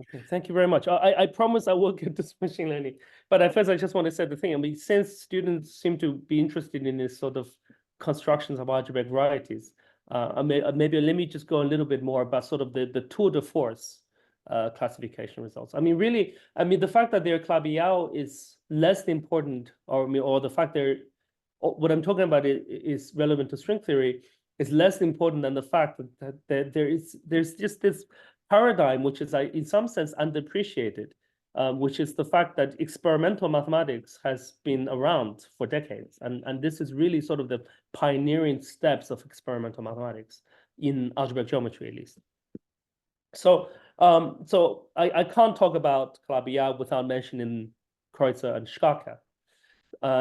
Okay, thank you very much. I promise I will get to machine learning, but at first I just want to say the thing. I mean, since students seem to be interested in this sort of constructions of algebraic varieties, maybe let me just go a little bit more about sort of the tour de force classification results. I mean, really, I mean, the fact that they're Clabbiao is less important, or the fact what I'm talking about is relevant to string theory is less important than the fact that there's just this paradigm, which is in some sense underappreciated, which is the fact that experimental mathematics has been around for decades. And this is really sort of the pioneering steps of experimental mathematics in algebraic geometry, at least. So I can't talk about Calabi-Yau without mentioning Kreutzer and Schaka.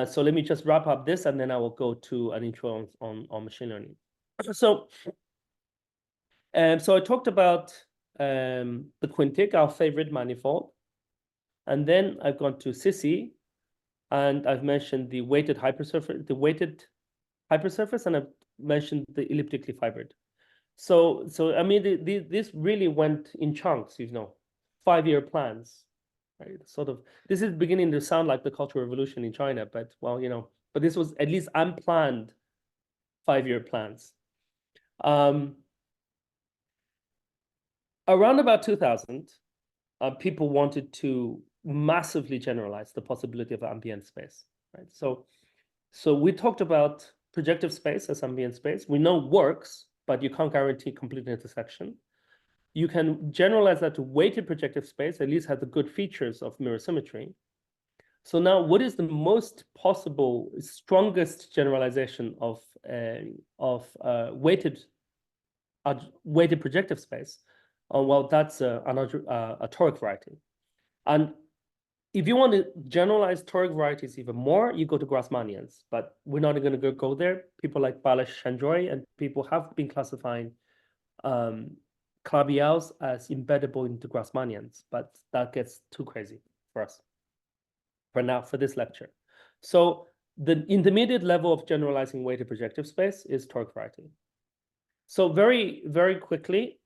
So let me just wrap up this, and then I will go to an intro on machine learning. So I talked about the quintic, our favorite manifold. And then I've gone to Sissi, and I've mentioned the weighted hypersurface, and I've mentioned the elliptically fibered. So I mean, this really went in chunks, 5-year plans, right? Sort of, this is beginning to sound like the Cultural Revolution in China, but well, but this was at least unplanned 5-year plans. Around about 2000, people wanted to massively generalize the possibility of ambient space, right? So we talked about projective space as ambient space. We know it works, but you can't guarantee complete intersection. You can generalize that to weighted projective space, at least has the good features of mirror symmetry. So now, what is the most possible, strongest generalization of weighted projective space? Well, that's a toric variety. And if you want to generalize toric varieties even more, you go to Grassmannians. But we're not going to go there. People like Balash Chandroy and people have been classifying Clabbiaus as embeddable into Grassmannians, but that gets too crazy for us for now, for this lecture. So the intermediate level of generalizing weighted projective space is toric variety. So very, very quickly,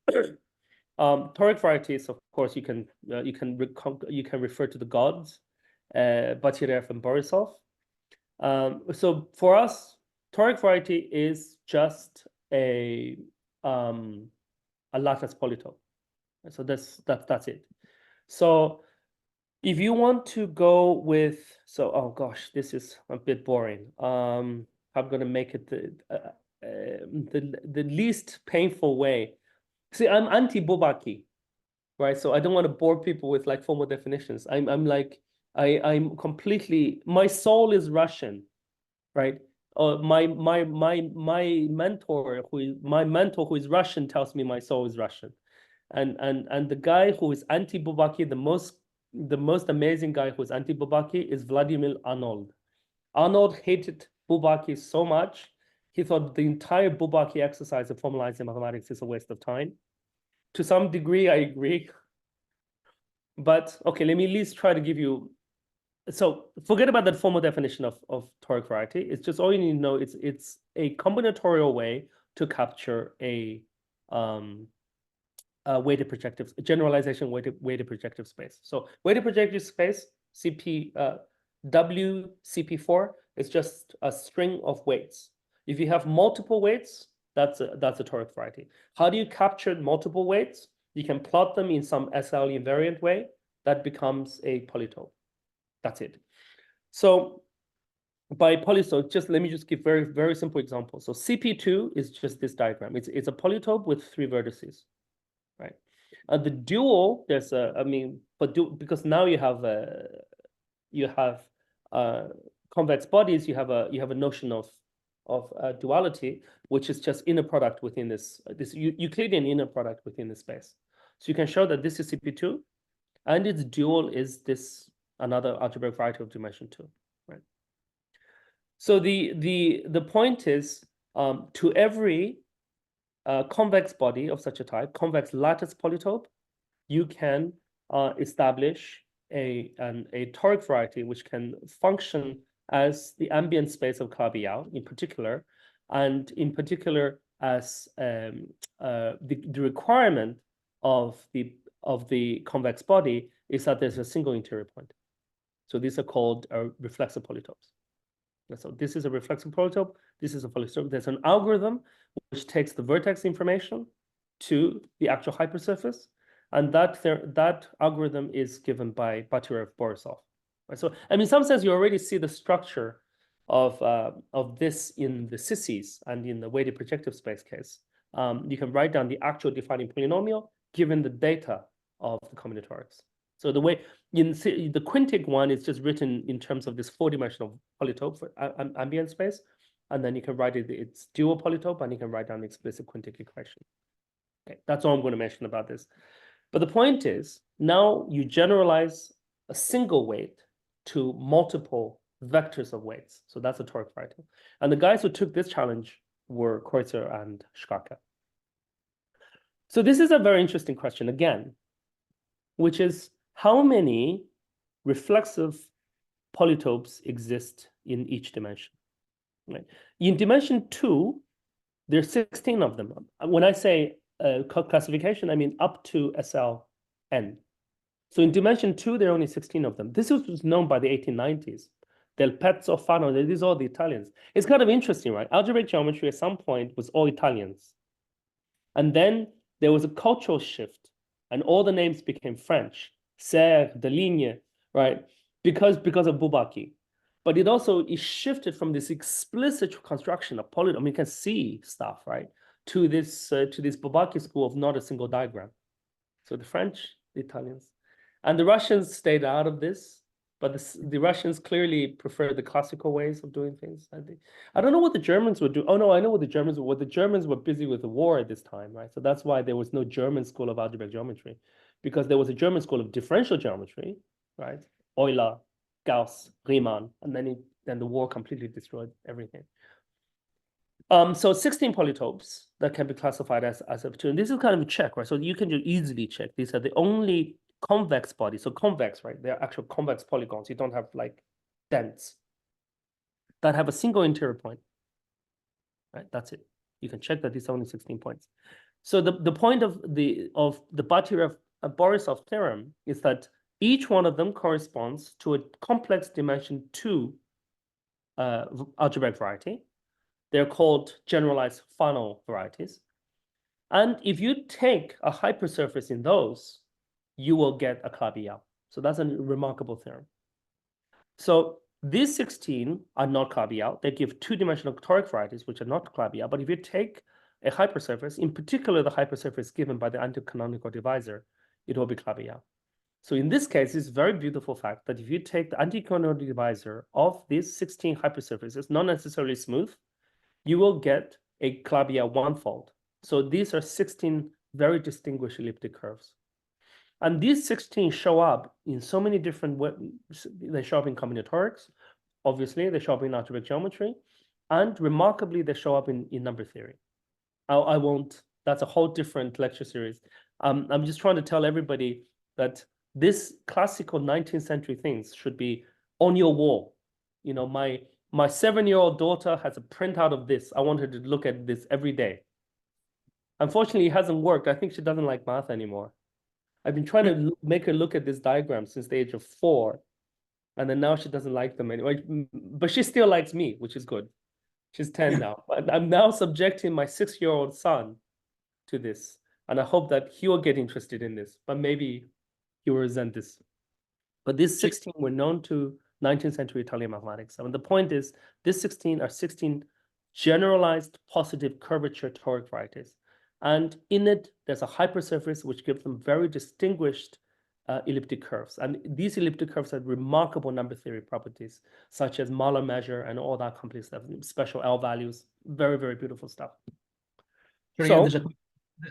toric varieties, of course, you can refer to the gods, Batirev and Borisov. So for us, toric variety is just a lattice polytope. So that's it. So if you want to go with, oh gosh, this is a bit boring. I'm gonna make it the least painful way. See, I'm anti-Bourbaki, right? So I don't want to bore people with like formal definitions. I'm completely, my soul is Russian, right? My mentor who is Russian tells me my soul is Russian, and the guy who is anti-Bourbaki, the most amazing guy who is anti-Bourbaki is Vladimir Arnold. Arnold hated Bourbaki so much, he thought the entire Bourbaki exercise of formalizing mathematics is a waste of time. To some degree, I agree. But okay, let me at least try to give you. So forget about that formal definition of toric variety. It's just all you need to know. It's a combinatorial way to capture a weighted projective generalization weighted projective space. So weighted projective space WCP4 is just a string of weights. If you have multiple weights, that's a toric variety. How do you capture multiple weights? You can plot them in some SL invariant way. That becomes a polytope. That's it. So by polytope, let me just give very, very simple example. So CP2 is just this diagram. It's a polytope with 3 vertices, right? The dual, there's because now you have convex bodies, you have a notion of duality, which is just inner product within this Euclidean inner product within the space. So you can show that this is CP2, and its dual is this another algebraic variety of dimension 2, right? So the point is, to every convex body of such a type, convex lattice polytope, you can establish a toric variety which can function as the ambient space of Clabbiao in particular, and in particular as the requirement of the of the convex body is that there's a single interior point. So these are called reflexive polytopes. So this is a reflexive polytope. This is a polytope. There's an algorithm which takes the vertex information to the actual hypersurface, and that algorithm is given by Batirev-Borisov. Right? So, I mean, in some sense, you already see the structure of this in the sissies and in the weighted projective space case. You can write down the actual defining polynomial given the data of the combinatorics. So the way in the quintic one is just written in terms of this four-dimensional polytope for ambient space, and then you can write its dual polytope, and you can write down the explicit quintic equation. Okay, that's all I'm going to mention about this. But the point is, now you generalize a single weight to multiple vectors of weights. So that's a toric variety. And the guys who took this challenge were Kreutzer and Schacke. So this is a very interesting question again, which is how many reflexive polytopes exist in each dimension? Right? In dimension 2, there's 16 of them. When I say classification, I mean up to SLN. So in dimension 2, there are only 16 of them. This was known by the 1890s. Del Pezzo, Fano, these are all the Italians. It's kind of interesting, right? Algebraic geometry at some point was all Italians. And then there was a cultural shift, and all the names became French. Serre, Deligne, right? Because of Bourbaki. But it shifted from this explicit construction of polynomial, I mean, you can see stuff, right? To this Bourbaki school of not a single diagram. So the French, the Italians, and the Russians stayed out of this, but the Russians clearly prefer the classical ways of doing things. I don't know what the Germans would do. Oh no, I know what the Germans were. The Germans were busy with the war at this time, right? So that's why there was no German school of algebraic geometry, because there was a German school of differential geometry, right? Euler, Gauss, Riemann, and then the war completely destroyed everything. So 16 polytopes that can be classified as F2, and this is kind of a check, right? So you can just easily check. These are the only convex bodies. So convex, right? They're actual convex polygons. You don't have like dents that have a single interior point, right? That's it. You can check that these are only 16 points. So the point of the Batirev-Borisov theorem is that each one of them corresponds to a complex dimension 2 algebraic variety. They're called generalized Fano varieties. And if you take a hypersurface in those, you will get a Clabia. So that's a remarkable theorem. So these 16 are not Clabia. They give two-dimensional toric varieties, which are not Clabia. But if you take a hypersurface, in particular the hypersurface given by the anticanonical divisor, it will be Clabia. So in this case, it's a very beautiful fact that if you take the anticanonical divisor of these 16 hypersurfaces, not necessarily smooth, you will get a Clabia one-fold. So these are 16 very distinguished elliptic curves. And these 16 show up in so many different ways. They show up in combinatorics, obviously, they show up in algebraic geometry, and remarkably, they show up in number theory. I won't, that's a whole different lecture series. I'm just trying to tell everybody that this classical 19th century things should be on your wall. You know, my 7-year-old daughter has a printout of this. I want her to look at this every day. Unfortunately, it hasn't worked. I think she doesn't like math anymore. I've been trying to make her look at this diagram since the age of 4. And then now she doesn't like them anymore. But she still likes me, which is good. She's 10 now. But I'm now subjecting my 6-year-old son to this. And I hope that he will get interested in this. But maybe he will resent this. But these 16 were known to 19th century Italian mathematics. I mean, the point is, these 16 are 16 generalized positive curvature toric varieties. And in it, there's a hypersurface which gives them very distinguished elliptic curves. And these elliptic curves have remarkable number theory properties, such as Mahler measure and all that complete stuff, special L values, very, very beautiful stuff. So,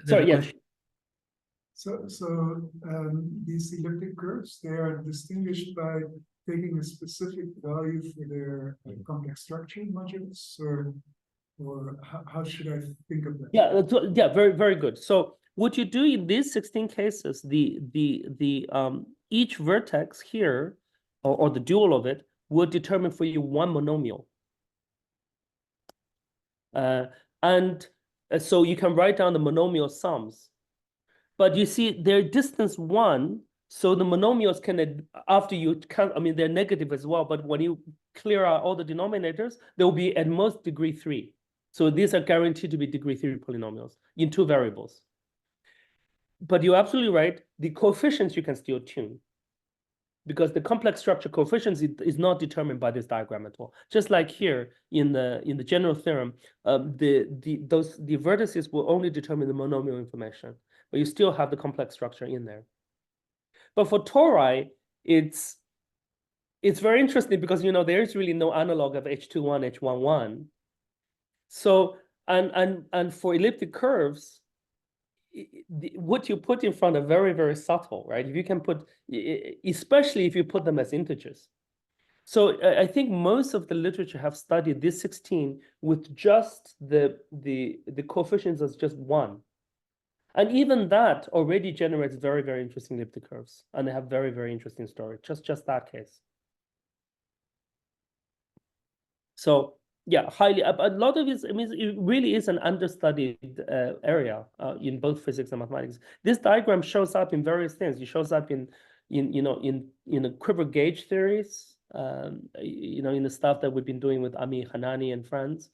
sorry, yes. So these elliptic curves, they are distinguished by taking a specific value for their complex structure modulus, or how should I think of that? Yeah, very, very good. So what you do in these 16 cases, each vertex here, or the dual of it, will determine for you one monomial. So you can write down the monomial sums. But you see, they're distance 1, so the monomials can, after you count, I mean, they're negative as well, but when you clear out all the denominators, there will be at most degree 3. So these are guaranteed to be degree 3 polynomials in 2 variables. But you're absolutely right, the coefficients you can still tune, because the complex structure coefficients is not determined by this diagram at all. Just like here in the general theorem, the vertices will only determine the monomial information, but you still have the complex structure in there. But for tori, it's very interesting because there is really no analog of H21, H11. So and for elliptic curves, what you put in front are very, very subtle, right? If you can put, especially if you put them as integers. So I think most of the literature have studied this 16 with just the coefficients as just 1. And even that already generates very, very interesting elliptic curves. And they have very, very interesting story, just that case. So yeah, highly, a lot of it, I mean, it really is an understudied area in both physics and mathematics. This diagram shows up in various things. It shows up in a quiver gauge theories, in the stuff that we've been doing with Ami Hanani and friends,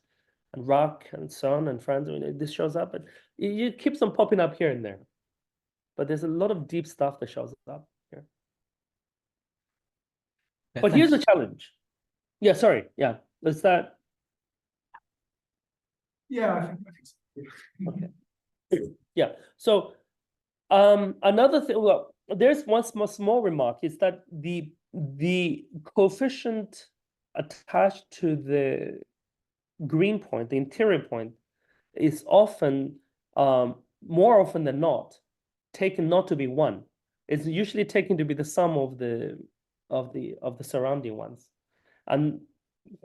and Rock and Son and friends. I mean, this shows up, but it keeps on popping up here and there. But there's a lot of deep stuff that shows up here. Yeah, but here's the thanks. challenge. Yeah, sorry. Yeah, is that. Yeah, I think so. Okay. Yeah. So another thing, well, there's one small remark is that the coefficient attached to the green point, the interior point, is often more often than not taken not to be 1. It's usually taken to be the sum of the surrounding ones. And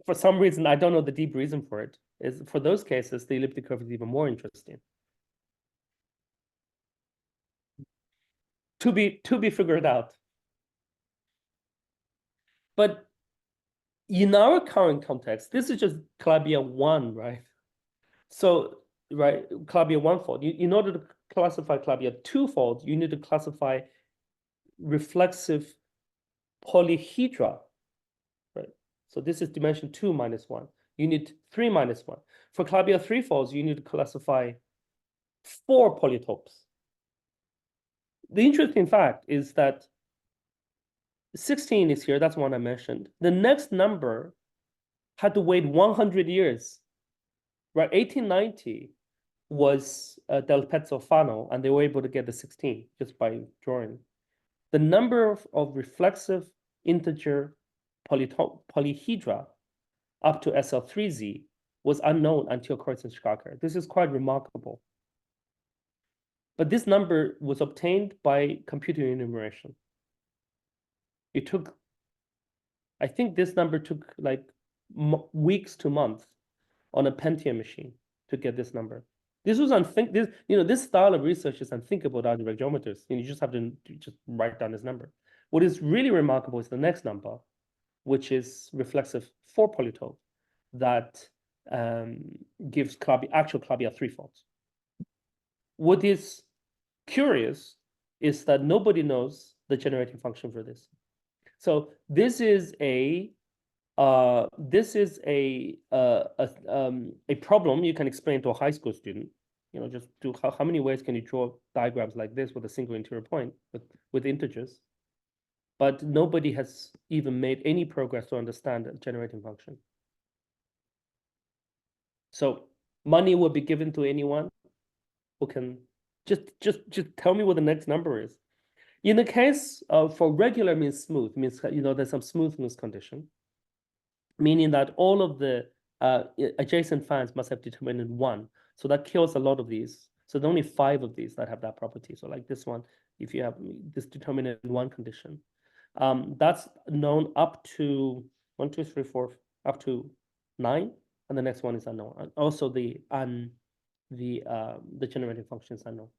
for some reason, I don't know the deep reason for it, is for those cases, the elliptic curve is even more interesting. To be figured out. But in our current context, this is just Calabi-Yau 1, right? So, right, Calabi-Yau 1 fold. In order to classify Calabi-Yau 2 fold, you need to classify reflexive polyhedra, right? So this is dimension 2 minus 1. You need 3 minus 1. For Calabi-Yau 3 folds, you need to classify 4 polytopes. The interesting fact is that 16 is here. That's one I mentioned. The next number had to wait 100 years, right? 1890 was Del Pezzo-Fano, and they were able to get the 16 just by drawing. The number of reflexive integer polyhedra up to SL3Z was unknown until Kreutz and Schkaker. This is quite remarkable. But this number was obtained by computer enumeration. It took, I think this number took like weeks to months on a Pentium machine to get this number. This was this style of research is unthinkable to algebraic geometers. You just have to just write down this number. What is really remarkable is the next number, which is reflexive 4 polytope that gives actual Calabi-Yau 3 folds. What is curious is that nobody knows the generating function for this. So this is a problem you can explain to a high school student. Just do how many ways can you draw diagrams like this with a single interior point with integers? But nobody has even made any progress to understand a generating function. So money will be given to anyone who can just tell me what the next number is. In the case for regular means smooth, means there's some smoothness condition, meaning that all of the adjacent fans must have determinant 1. So that kills a lot of these. So there are only 5 of these that have that property. So like this one, if you have this determinant 1 condition, that's known up to 1, 2, 3, 4, up to 9, and the next one is unknown. And also the generating function is unknown.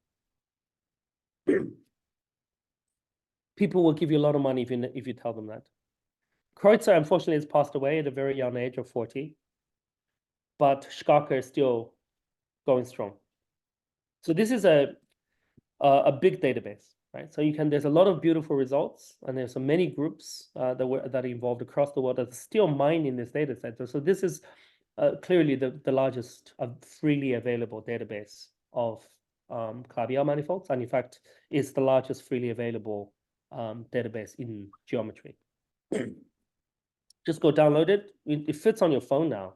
People will give you a lot of money if you tell them that. Kreutzer, unfortunately, has passed away at a very young age of 40, but Schkaker is still going strong. So this is a big database, right? So there's a lot of beautiful results, and there's so many groups that are involved across the world that are still mining this data set. So this is clearly the largest freely available database of Clavier manifolds, and in fact, is the largest freely available database in geometry. Just go download it. It fits on your phone now.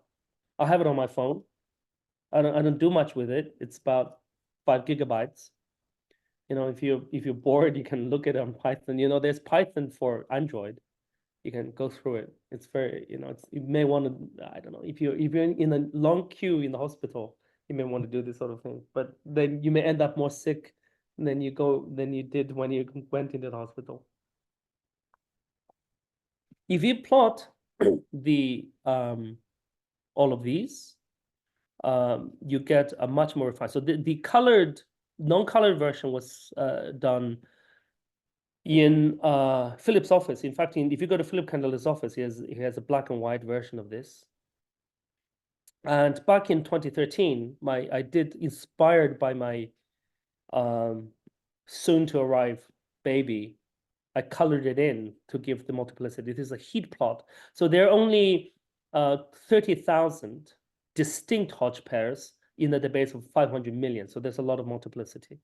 I have it on my phone. I don't do much with it. It's about 5 gigabytes. If you're bored, you can look at it on Python. There's Python for Android. You can go through it. It's very, you may want to, I don't know, if you're in a long queue in the hospital, you may want to do this sort of thing. But then you may end up more sick than you did when you went into the hospital. If you plot the all of these, you get a much more refined. So the non-colored version was done in Philip's office. In fact, if you go to Philip Candela's office, he has a black and white version of this. And back in 2013, I did, inspired by my soon-to-arrive baby, I colored it in to give the multiplicity. This is a heat plot. So there are only 30,000 distinct Hodge pairs in the database of 500 million. So there's a lot of multiplicity,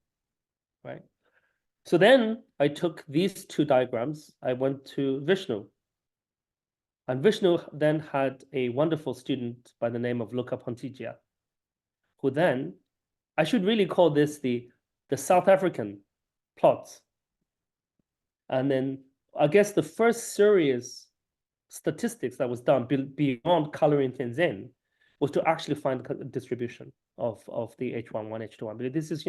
right? So then I took these two diagrams. I went to Vishnu. And Vishnu then had a wonderful student by the name of Luca Pontigia, who then, I should really call this the South African plots. And then I guess the first serious statistics that was done beyond coloring things in was to actually find the distribution of the H11, H21. But this is,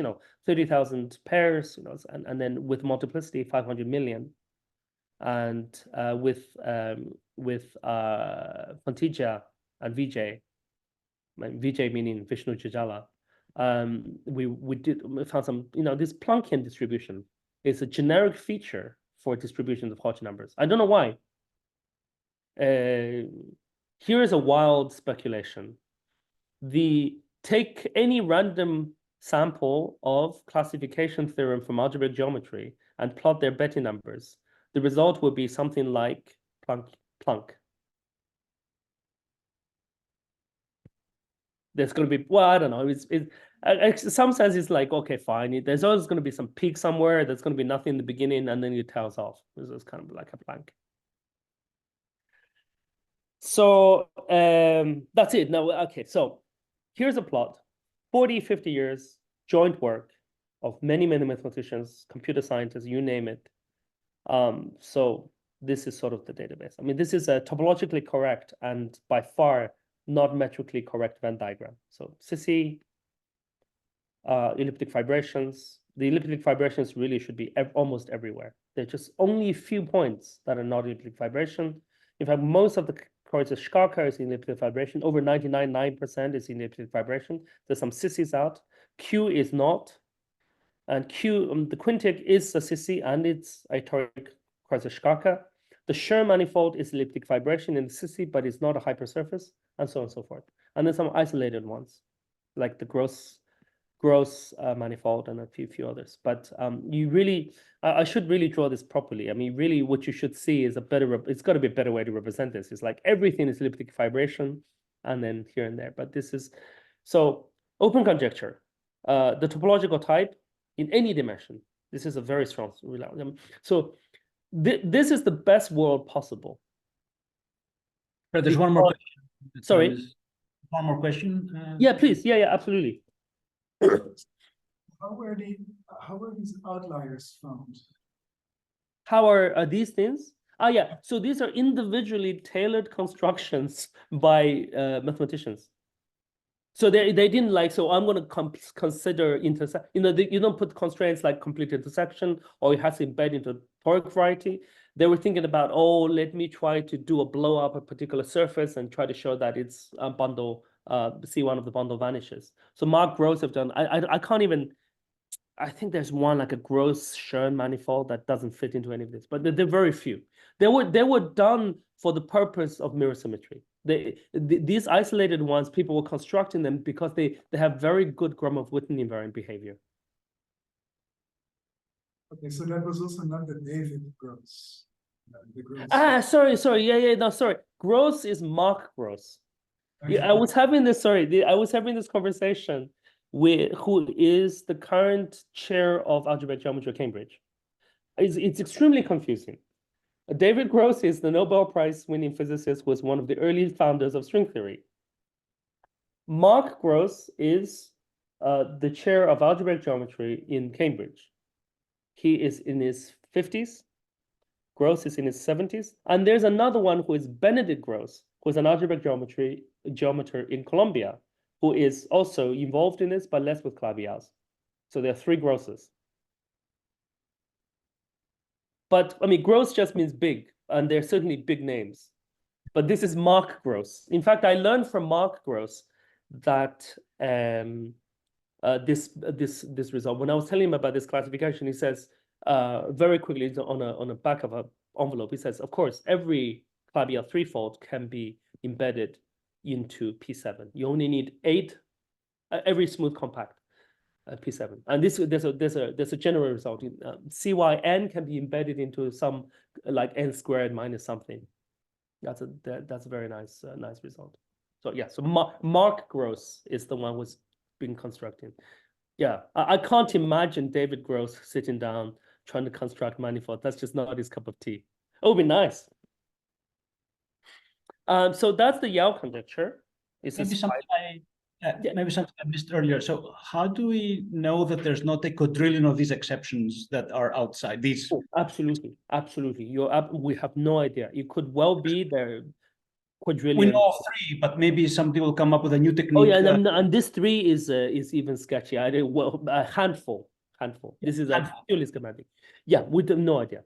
30,000 pairs, and then with multiplicity, 500 million. And with Pontigia and Vijay, Vijay meaning Vishnu Jajala, we found some, this Planckian distribution is a generic feature for distributions of Hodge numbers. I don't know why. Here is a wild speculation. Take any random sample of classification theorem from algebraic geometry and plot their Betti numbers. The result will be something like Planck. There's going to be, well, I don't know. In some sense, it's like, okay, fine. There's always going to be some peak somewhere. There's going to be nothing in the beginning, and then it tails off. It's kind of like a Planck. So that's it. Now, okay, so here's a plot. 40, 50 years, joint work of many, many mathematicians, computer scientists, you name it. So this is sort of the database. I mean, this is a topologically correct and by far not metrically correct Venn diagram. So Sissi, elliptic fibrations. The elliptic fibrations really should be almost everywhere. There are just only a few points that are not elliptic fibration. In fact, most of the Kreuzerschkarka is in elliptic fibration. Over 99.9% is in elliptic fibration. There's some Sissis out. Q is not. And Q, the quintic is a Sissi and it's a toric Kreuzerschkarka. The Schur manifold is elliptic fibration in the Sissi, but it's not a hypersurface, and so on and so forth. And then some isolated ones, like the gross manifold and a few others. But you really, I should really draw this properly. I mean, really what you should see is it's got to be a better way to represent this. It's like everything is elliptic fibration and then here and there. But this is, so open conjecture, the topological type in any dimension. This is a very strong, so this is the best world possible. But there's one more question. Sorry? One more question. Yeah, please. Yeah, absolutely. How are these outliers found? How are these things? Yeah. So these are individually tailored constructions by mathematicians. So they didn't like, so I'm going to consider intersection. You don't put constraints like complete intersection or it has to embed into toric variety. They were thinking about, let me try to do a blow up a particular surface and try to show that it's a bundle. See one of the bundle vanishes. So Mark Gross have done. I can't even. I think there's one like a gross Schur manifold that doesn't fit into any of this, but they're very few. They were done for the purpose of mirror symmetry. These isolated ones, people were constructing them because they have very good Gromov-Witten invariant behavior. Okay, so that was also not the David gross. The gross. Sorry. Yeah, no, sorry. Gross is Mark Gross. Yeah, I was having this conversation with who is the current chair of algebraic geometry at Cambridge. It's extremely confusing. David Gross is the Nobel Prize winning physicist who was one of the early founders of string theory. Mark Gross is the chair of algebraic geometry in Cambridge. He is in his 50s. Gross is in his 70s. And there's another one who is Benedict Gross, who is an algebraic geometer in Colombia, who is also involved in this, but less with Clavias. So there are three Grosses. But I mean, Gross just means big, and they're certainly big names. But this is Mark Gross. In fact, I learned from Mark Gross that this result. When I was telling him about this classification, he says very quickly on a back of an envelope, he says, of course, every Clavier threefold can be embedded into P7. You only need 8 every smooth compact P7. And there's a general result. CYN can be embedded into some like n squared minus something. That's a very nice result. So yeah, so Mark Gross is the one who's been constructing. Yeah, I can't imagine David Gross sitting down trying to construct manifold. That's just not his cup of tea. It would be nice. So that's the Yale conjecture. Maybe something I missed earlier. So how do we know that there's not a quadrillion of these exceptions that are outside these? Oh, absolutely. We have no idea. It could well be there quadrillion. We know of 3, but maybe somebody will come up with a new technique. Oh yeah, and this 3 is even sketchy. A handful. This is a purely schematic. Yeah, we have no idea.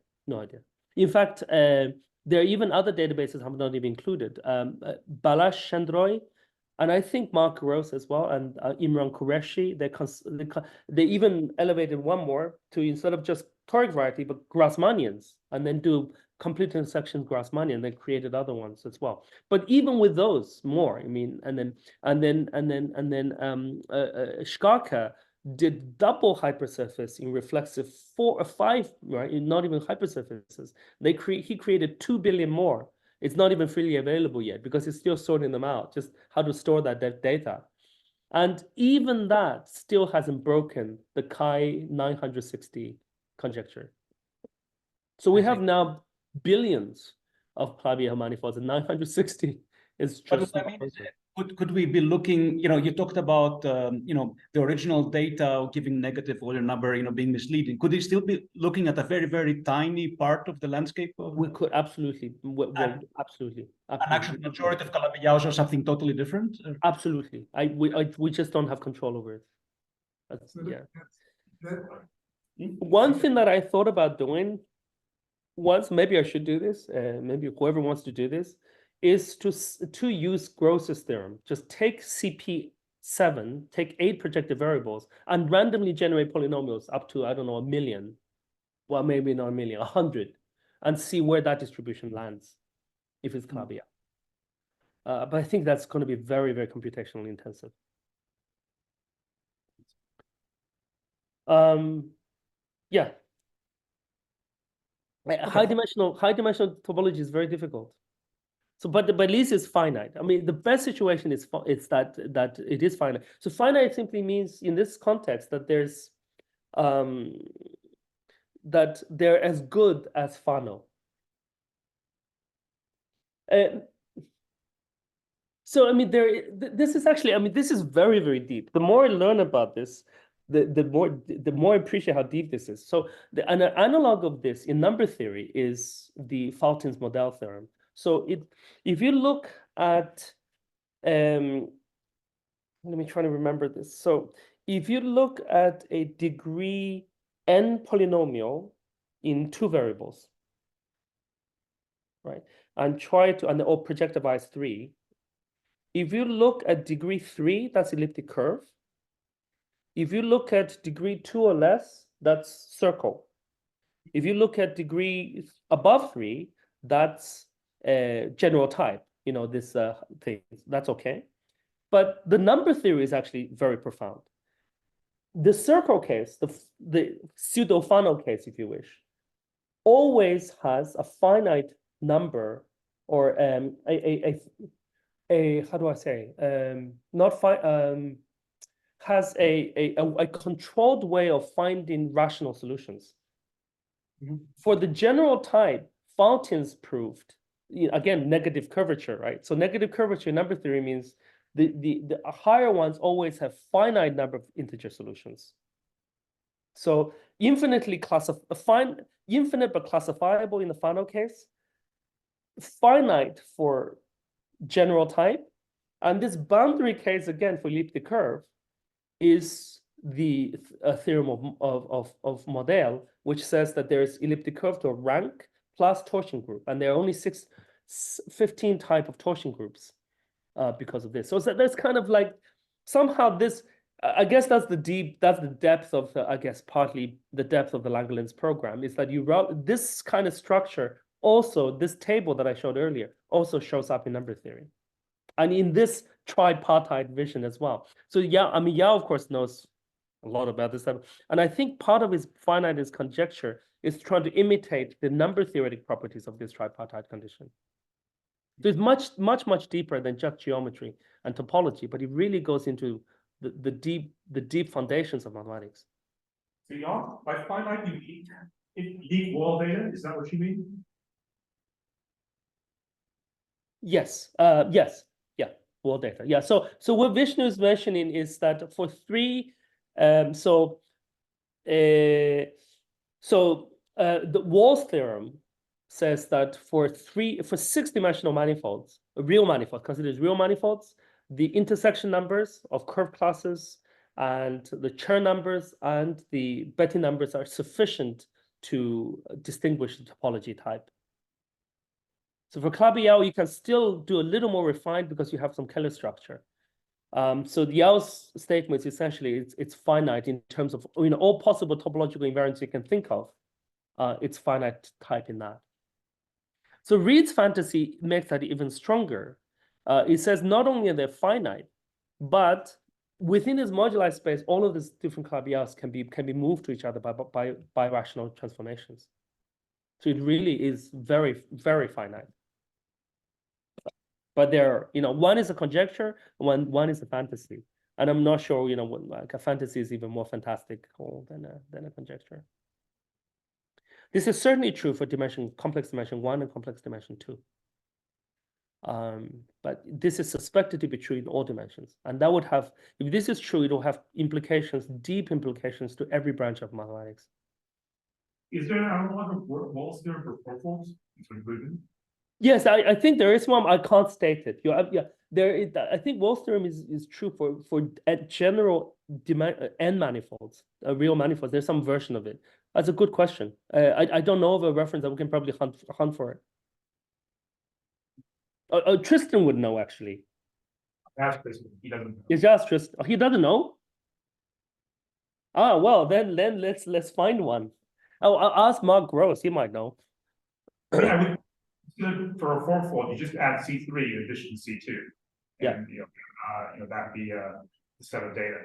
In fact, there are even other databases have not even included. Balash Chandroy, and I think Mark Gross as well, and Imran Qureshi. They even elevated one more to, instead of just toric variety, but Grassmannians, and then do complete intersection Grassmannian, then created other ones as well. But even with those, more. I mean, and then Shkarka did double hypersurface in reflexive 4 or 5, right? Not even hypersurfaces. He created 2 billion more. It's not even freely available yet because he's still sorting them out, just how to store that data. And even that still hasn't broken the Chi 960 conjecture. So we have now billions of Clavier manifolds, and 960 is just. Could we be looking? You talked about the original data giving negative Euler number, being misleading. Could we still be looking at a very, very tiny part of the landscape? We could absolutely. Absolutely. An actual majority of Calabi-Yaos or something totally different? Absolutely. We just don't have control over it. One thing that I thought about doing once, maybe I should do this, maybe whoever wants to do this, is to use Gross's theorem. Just take CP7, take 8 projective variables, and randomly generate polynomials up to, I don't know, 1 million. Well, maybe not 1 million, 100, and see where that distribution lands, if it's Clavier. But I think that's going to be very, very computationally intensive. Yeah. High dimensional topology is very difficult. So, but at least it's finite. I mean, the best situation is that it is finite. So finite simply means in this context that there's that they're as good as Fano. So I mean, this is actually, I mean, this is very, very deep. The more I learn about this, the more I appreciate how deep this is. So an analog of this in number theory is the Faltin's Model theorem. So if you look at, let me try to remember this. So if you look at a degree n polynomial in 2 variables, right, and try to, or projectivize 3, if you look at degree 3, that's elliptic curve. If you look at degree 2 or less, that's circle. If you look at degree above 3, that's general type, this thing, that's okay. But the number theory is actually very profound. The circle case, the pseudo-final case, if you wish, always has a finite number or how do I say not fi has a controlled way of finding rational solutions. For the general type, Fountains proved, again, negative curvature, right? So negative curvature in number theory means the higher ones always have finite number of integer solutions. So infinite but classifiable in the final case, finite for general type, and this boundary case again for elliptic curve is the theorem of Model, which says that there is elliptic curve to a rank plus torsion group, and there are only 15 type of torsion groups because of this. So that's kind of like somehow this. I guess that's the depth of I guess partly the depth of the Langlands program is that this kind of structure also, this table that I showed earlier also shows up in number theory, and in this tripartite vision as well. So yeah, I mean, Yao of course knows a lot about this stuff, and I think part of his finiteness conjecture is trying to imitate the number theoretic properties of this tripartite condition. So it's much deeper than just geometry and topology, but it really goes into the deep foundations of mathematics. So y'all, by finite you leave wall data, is that what you mean? Yes, yes, yeah, wall data. Yeah, so what Vishnu is mentioning is that for three, the Wall's theorem says that for 6-dimensional manifolds, real manifolds, considered real manifolds, the intersection numbers of curve classes and the Chern numbers and the Betti numbers are sufficient to distinguish the topology type. So for Calabi-Yau, you can still do a little more refined because you have some Keller structure. So the Yau's statement is essentially it's finite in terms of all possible topological invariants you can think of. It's finite type in that. So Reed's fantasy makes that even stronger. It says not only are they finite, but within this moduli space, all of these different Calabi-Yaus can be moved to each other by rational transformations. So it really is very, very finite. But there, one is a conjecture, one is a fantasy, and I'm not sure, like a fantasy is even more fantastical than a conjecture. This is certainly true for complex dimension 1 and complex dimension 2. But this is suspected to be true in all dimensions, and that would have, if this is true, it will have implications, deep implications to every branch of mathematics. Is there an analog of Wall's theorem for fourfolds? It's included. Yes, I think there is one. I can't state it. I think Wall's theorem is true for general n manifolds, real manifolds. There's some version of it. That's a good question. I don't know of a reference that we can probably hunt for it. Tristan would know, actually. Ask Tristan. He doesn't know. It's just Tristan. He doesn't know. Ah, well, then let's find one. I'll ask Mark Gross. He might know. Yeah, for a fourfold, you just add C3 in addition to C2. And, Yeah. that'd be the set of data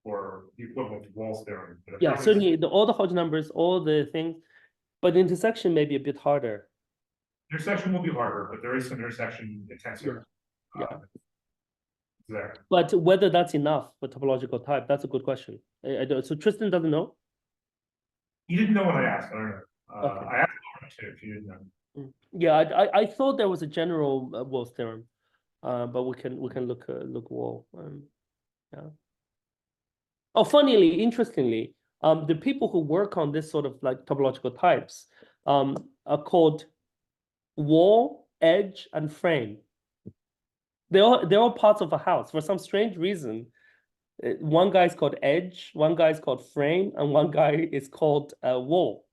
for the equivalent to Wall's theorem. Yeah, certainly all the Hodge numbers, all the things, but the intersection may be a bit harder. Intersection will be harder, but there is some intersection tensor. Yeah. There. But whether that's enough for topological type, that's a good question. I don't, so Tristan doesn't know? He didn't know when I asked. I don't know. Okay. I asked Lauren too if you didn't know. Yeah, I thought there was a general Wall's theorem, but we can look Wall. Yeah. Oh, funnily, interestingly, the people who work on this sort of like topological types are called Wall, Edge, and Frame. They're all parts of a house. For some strange reason, one guy is called Edge, one guy is called Frame, and one guy is called Wall.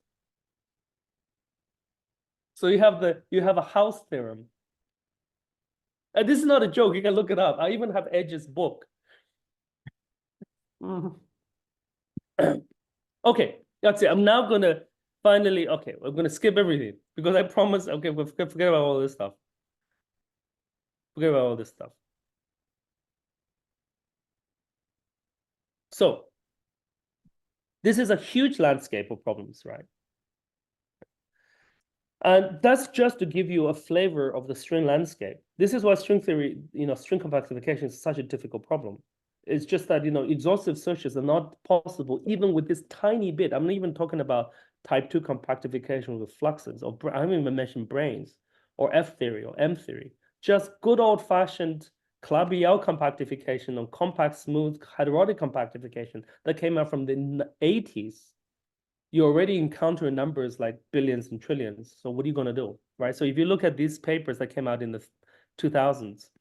So you have a house theorem. This is not a joke. You can look it up. I even have Edge's book. Okay, that's it. I'm now gonna finally. Okay, we're gonna skip everything because I promised. Okay, we'll forget about all this stuff. Forget about all this stuff. So This is a huge landscape of problems, right? And that's just to give you a flavor of the string landscape. This is why string theory, string compactification is such a difficult problem. It's just that, exhaustive searches are not possible even with this tiny bit. I'm not even talking about type 2 compactification with fluxes, or I haven't even mentioned branes, or F theory, or M theory. Just good old-fashioned Clavier compactification on compact, smooth, hydraulic compactification that came out from the 80s. You already encounter numbers like billions and trillions. So what are you going to do, right? So if you look at these papers that came out in the 2000s,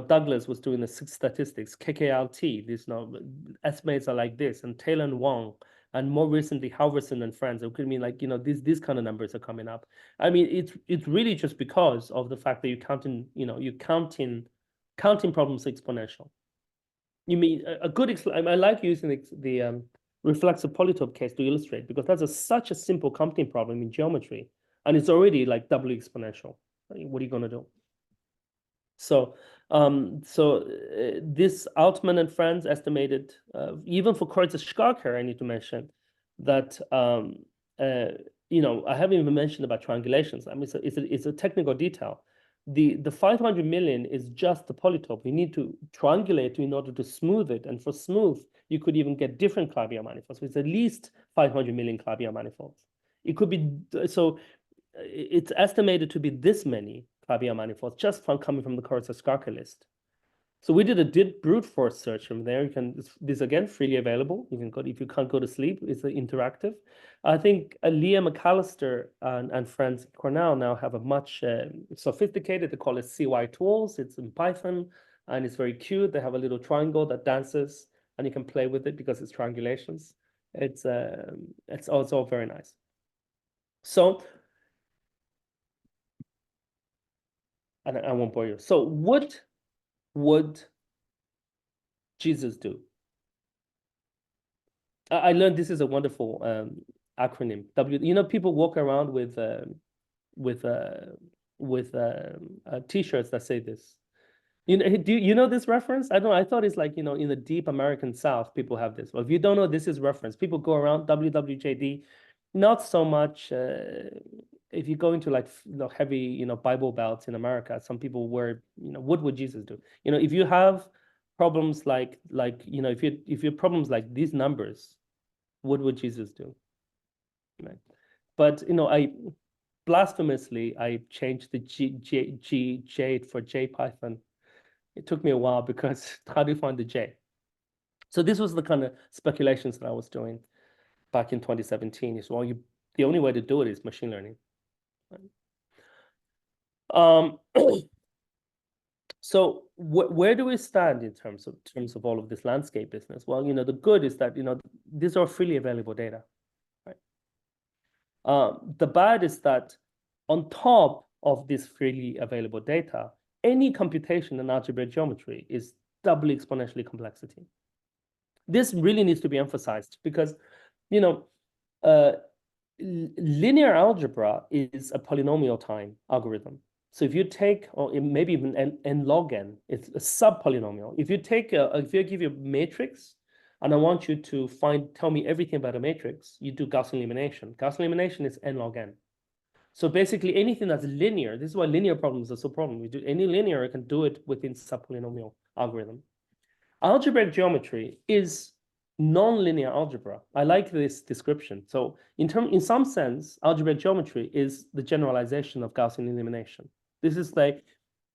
Douglas was doing the statistics, KKLT, these estimates are like this, and Taylor and Wong, and more recently Halverson and friends. It could mean like, these kind of numbers are coming up. I mean, it's really just because of the fact that you're counting problems exponential. You mean a good I like using the reflexive polytope case to illustrate, because that's such a simple counting problem in geometry, and it's already like doubly exponential. What are you going to do? So, this Altman and friends estimated, even for Kreutzer-Skarker, I need to mention that I haven't even mentioned about triangulations. I mean, it's a technical detail. The 500 million is just the polytope. You need to triangulate in order to smooth it, and for smooth, you could even get different Clavier manifolds. So it's at least 500 million Clavier manifolds. It could be so. It's estimated to be this many Clavier manifolds just from coming from the Kreutzer-Skarker list. So we did a brute force search from there. You can, this again, freely available. You can go, if you can't go to sleep, it's interactive. I think Leah McAllister and friends at Cornell now have a much sophisticated, they call it CY tools. It's in Python, and it's very cute. They have a little triangle that dances, and you can play with it because it's triangulations. It's also very nice. So, and I won't bore you. So what would Jesus do? I learned this is a wonderful acronym. People walk around with T-shirts that say this. Do you know this reference? I don't know. I thought it's like, in the deep American South, people have this. Well, if you don't know, this is reference. People go around WWJD, not so much. If you go into like heavy Bible belts in America, some people wear what would Jesus do? If you have problems like if you have problems like these numbers, what would Jesus do? Right. But I blasphemously changed the J for JPython. It took me a while because how do you find the J? So this was the kind of speculations that I was doing back in 2017. Is well, the only way to do it is machine learning. So where do we stand in terms of all of this landscape business? Well, the good is that these are freely available data, right? The bad is that on top of this freely available data, any computation in algebraic geometry is doubly exponentially complexity. This really needs to be emphasized because linear algebra is a polynomial time algorithm. So if you take, or maybe even n log n, it's a sub-polynomial. If you give you a matrix, and I want you to tell me everything about a matrix, you do Gaussian elimination. Gaussian elimination is n log n. So basically anything that's linear, this is why linear problems are so problem. We do any linear, you can do it within sub-polynomial algorithm. Algebraic geometry is non-linear algebra. I like this description. So in some sense, algebraic geometry is the generalization of Gaussian elimination. This is like,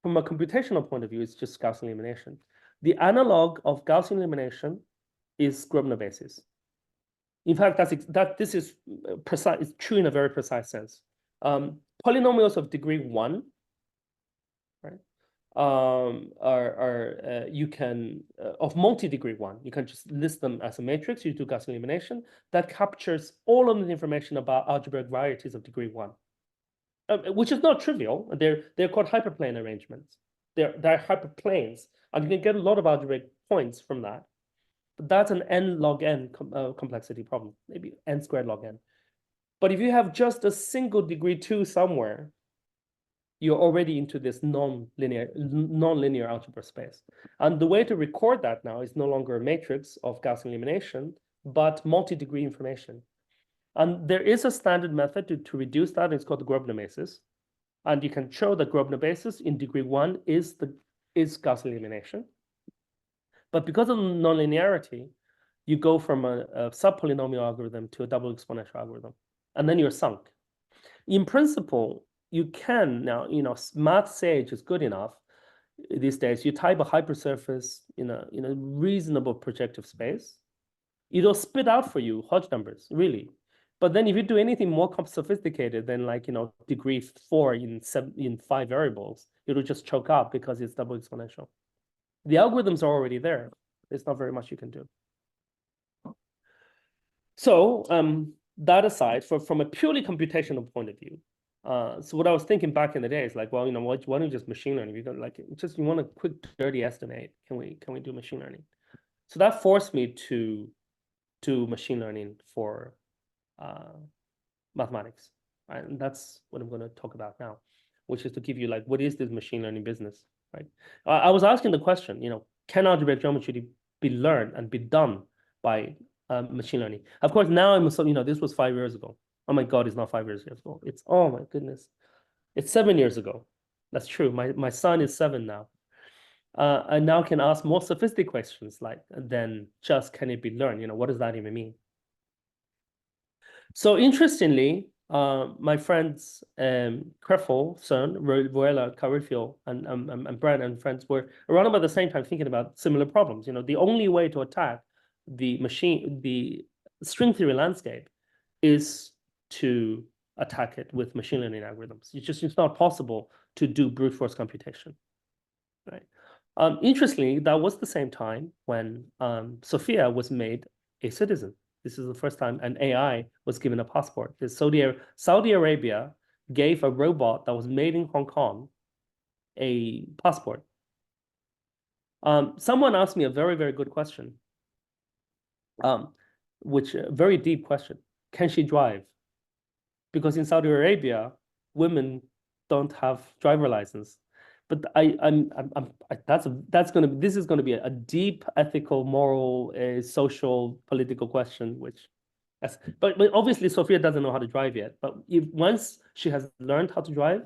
from a computational point of view, it's just Gaussian elimination. The analog of Gaussian elimination is Grobner basis. In fact, this is precise. It's true in a very precise sense. Polynomials of degree 1, right? You can of multi-degree 1, you can just list them as a matrix. You do Gaussian elimination that captures all of the information about algebraic varieties of degree 1, which is not trivial. They're called hyperplane arrangements. They're hyperplanes, and you can get a lot of algebraic points from that. But that's an n log n complexity problem, maybe n squared log n. But if you have just a single degree 2 somewhere, you're already into this non-linear algebra space. And the way to record that now is no longer a matrix of Gaussian elimination, but multi-degree information. And there is a standard method to reduce that. It's called the Grosvenor basis. And you can show that Grosvenor basis in degree 1 is Gaussian elimination. But because of nonlinearity, you go from a subpolynomial algorithm to a double exponential algorithm, and then you're sunk. In principle, you can now, Math Sage is good enough these days. You type a hypersurface in a reasonable projective space, it'll spit out for you Hodge numbers, really. But then if you do anything more sophisticated than degree 4 in 5 variables, it'll just choke up because it's double exponential. The algorithms are already there. There's not very much you can do. So that aside, from a purely computational point of view, so what I was thinking back in the day is like, well, why don't you just machine learning? You want a quick, dirty estimate. Can we do machine learning? So that forced me to do machine learning for mathematics, right? And that's what I'm going to talk about now, which is to give you what is this machine learning business, right? I was asking the question, can algebraic geometry be learned and be done by machine learning? Of course, now I'm so, this was 5 years ago. Oh my God, it's not 5 years ago. It's, oh my goodness, it's 7 years ago. That's true. My son is 7 now. I now can ask more sophisticated questions than just can it be learned? What does that even mean? So interestingly, my friends Krefel, Son, Ruela, Carrifiel, and Brad and friends were around about the same time thinking about similar problems. The only way to attack the string theory landscape is to attack it with machine learning algorithms. It's not possible to do brute force computation, right? Interestingly, that was the same time when Sophia was made a citizen. This is the first time an AI was given a passport. Saudi Arabia gave a robot that was made in Hong Kong a passport. Someone asked me a very, very good question, which a very deep question. Can she drive? Because in Saudi Arabia, women don't have driver license. But this is going to be a deep ethical, moral, social, political question. But obviously Sophia doesn't know how to drive yet. But once she has learned how to drive,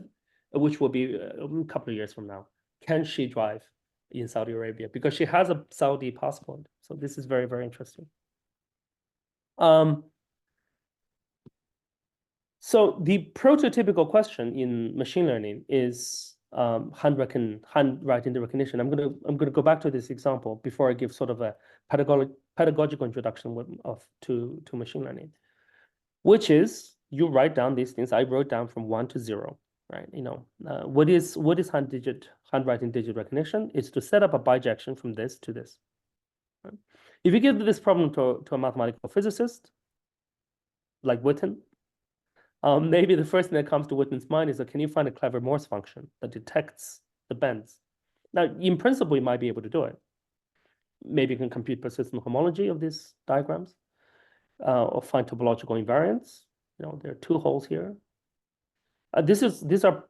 which will be a couple of years from now, can she drive in Saudi Arabia? Because she has a Saudi passport. So this is very, very interesting. So the prototypical question in machine learning is handwriting recognition. I'm gonna go back to this example before I give sort of a pedagogical introduction to machine learning, which is you write down these things. I wrote down from 1 to 0, right? What is handwriting digit recognition? It's to set up a bijection from this to this. Right? If you give this problem to a mathematical physicist like Witten, maybe the first thing that comes to Witten's mind is can you find a clever Morse function that detects the bends? Now, in principle, you might be able to do it. Maybe you can compute persistent homology of these diagrams, or find topological invariance. There are 2 holes here. These are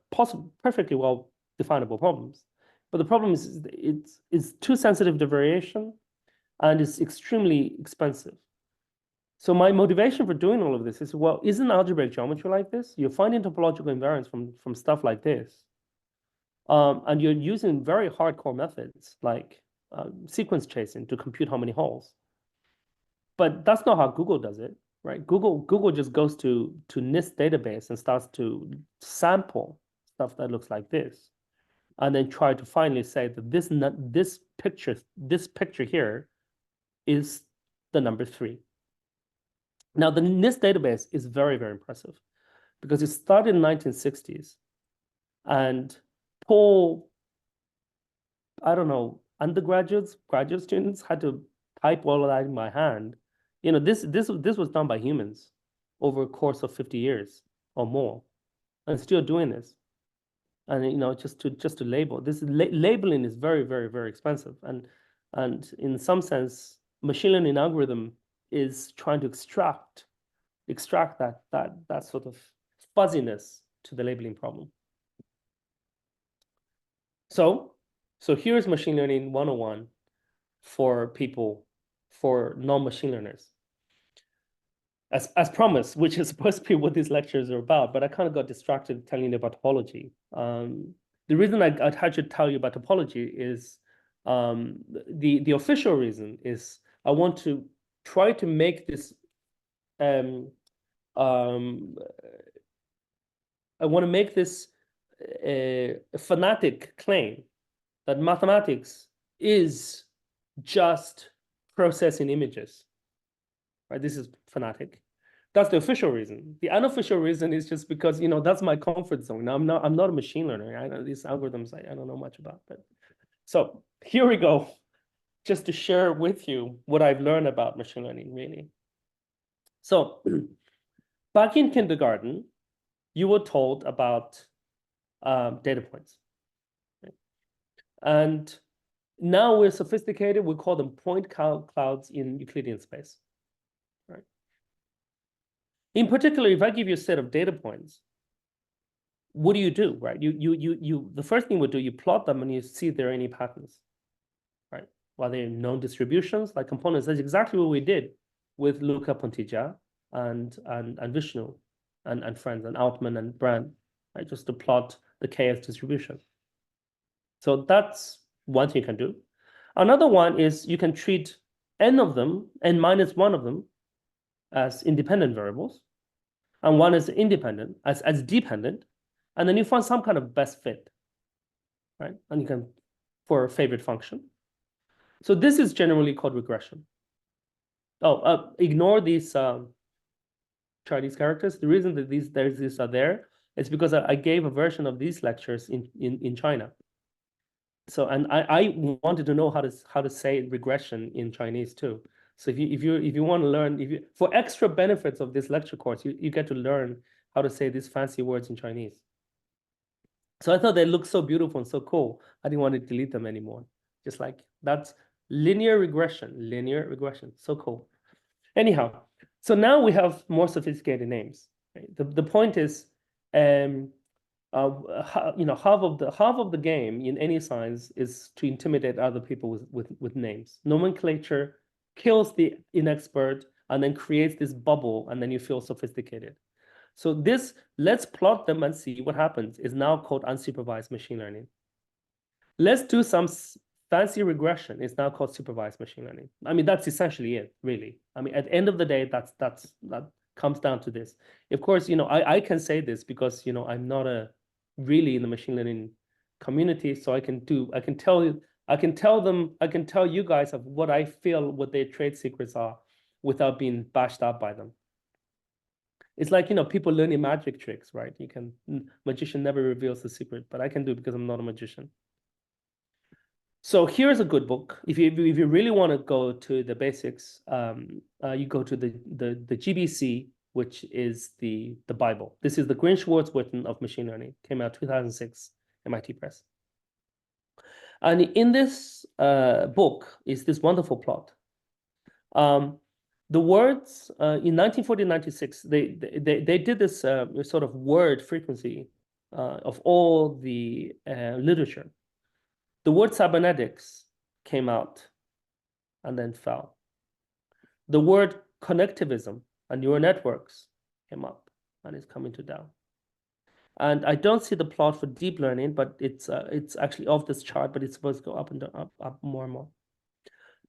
perfectly well definable problems, but the problem is it's too sensitive to variation, and it's extremely expensive. So my motivation for doing all of this is, well, isn't algebraic geometry like this? You're finding topological invariance from stuff like this. And you're using very hardcore methods like sequence chasing to compute how many holes. But that's not how Google does it, right? Google just goes to NIST database and starts to sample stuff that looks like this, and then try to finally say that this picture here is the number 3. Now, the NIST database is very, very impressive because it started in the 1960s, and undergraduates, graduate students had to type all of that in by hand. This was done by humans over a course of 50 years or more, and still doing this. And just to label this, labeling is very, very, very expensive, and in some sense, machine learning algorithm is trying to extract that sort of fuzziness to the labeling problem. So here's machine learning 101 for non-machine learners. as promised, which is supposed to be what these lectures are about, but I kind of got distracted telling you about topology. The reason I had to tell you about topology is the official reason is I want to try to make this I want to make this a fanatic claim that mathematics is just processing images, right? This is fanatic. That's the official reason. The unofficial reason is just because, you know, that's my comfort zone. Now, I'm not a machine learner. I know these algorithms I don't know much about. But so here we go, just to share with you what I've learned about machine learning, really. So back in kindergarten, you were told about data points. Right? And now we're sophisticated. We call them point clouds in Euclidean space. Right? In particular, if I give you a set of data points, what do? Right? The first thing you would do, you plot them and you see if there are any patterns. Right? While they're known distributions, like components, that's exactly what we did with Luca Pontigia and Vishnu and friends and Altman and Brand, right? Just to plot the KS distribution. So that's one thing you can do. Another one is you can treat n of them, n minus one of them, as independent variables, and one is independent, as dependent, and then you find some kind of best fit, right? And you can, for a favorite function. So this is generally called regression. Oh, ignore these Chinese characters. The reason that these are there is because I gave a version of these lectures in China. So, and I wanted to know how to say regression in Chinese too. So if you want to learn, for extra benefits of this lecture course, you get to learn how to say these fancy words in Chinese. So I thought they looked so beautiful and so cool. I didn't want to delete them anymore. Just like that's linear regression, so cool. Anyhow, so now we have more sophisticated names. Right? The point is, you know, half of the game in any science is to intimidate other people with names. Nomenclature kills the inexpert and then creates this bubble, and then you feel sophisticated. So this, let's plot them and see what happens, is now called unsupervised machine learning. Let's do some fancy regression, is now called supervised machine learning. I mean, that's essentially it, really. I mean, at the end of the day, that comes down to this. Of course, you know, I can say this because, you know, I'm not really in the machine learning community, so I can tell you guys of what I feel, what their trade secrets are, without being bashed up by them. It's like, you know, people learning magic tricks, right? Magician never reveals the secret, but I can do it because I'm not a magician. So here's a good book. If you really want to go to the basics, you go to the GBC, which is the Bible. This is the Green-Schwartz-Witten of machine learning. Came out 2006, MIT Press. And in this book is this wonderful plot. The words in 1940-96, they did this sort of word frequency of all the literature. The word cybernetics came out and then fell. The word connectivism and neural networks came up and is coming to down. And I don't see the plot for deep learning, but it's actually off this chart, but it's supposed to go up and down, up more and more.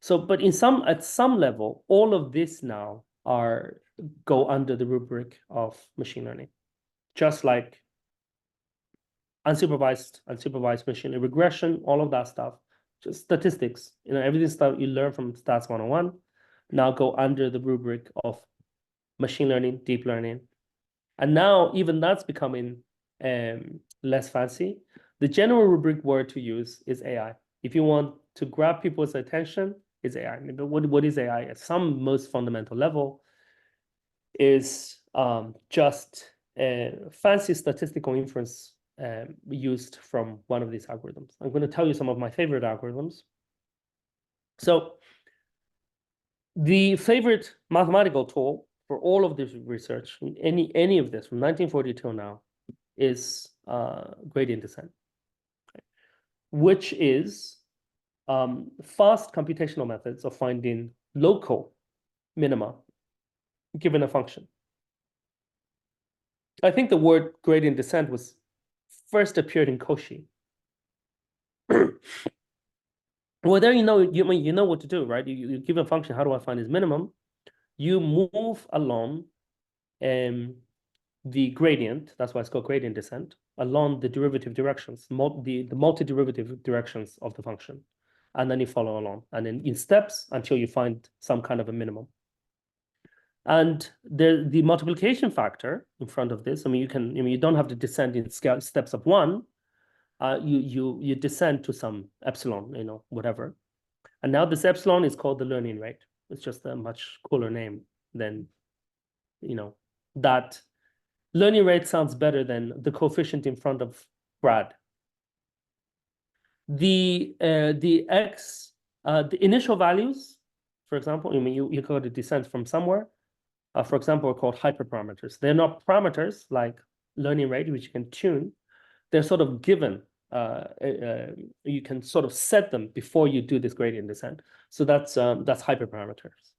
So, but at some level, all of this now go under the rubric of machine learning, just like unsupervised machine learning, regression, all of that stuff, just statistics, you know, everything stuff you learn from Stats 101 now go under the rubric of machine learning, deep learning. And now even that's becoming less fancy. The general rubric word to use is AI. If you want to grab people's attention, it's AI. What is AI? At some most fundamental level is just a fancy statistical inference used from one of these algorithms. I'm going to tell you some of my favorite algorithms. So the favorite mathematical tool for all of this research, any of this from 1940 till now, is gradient descent, which is fast computational methods of finding local minima given a function. I think the word gradient descent was first appeared in Cauchy. Well, there you know what to do, right? You give a function, how do I find its minimum? You move along the gradient, that's why it's called gradient descent, along the derivative directions, the multi-derivative directions of the function. And then you follow along, and then in steps until you find some kind of a minimum. And the multiplication factor in front of this, you don't have to descend in steps of one. You descend to some epsilon, whatever. And now this epsilon is called the learning rate. It's just a much cooler name than, that learning rate sounds better than the coefficient in front of grad. The initial values, for example, you call it descent from somewhere. For example, are called hyperparameters. They're not parameters like learning rate, which you can tune. They're sort of given. You can sort of set them before you do this gradient descent. So that's hyperparameters.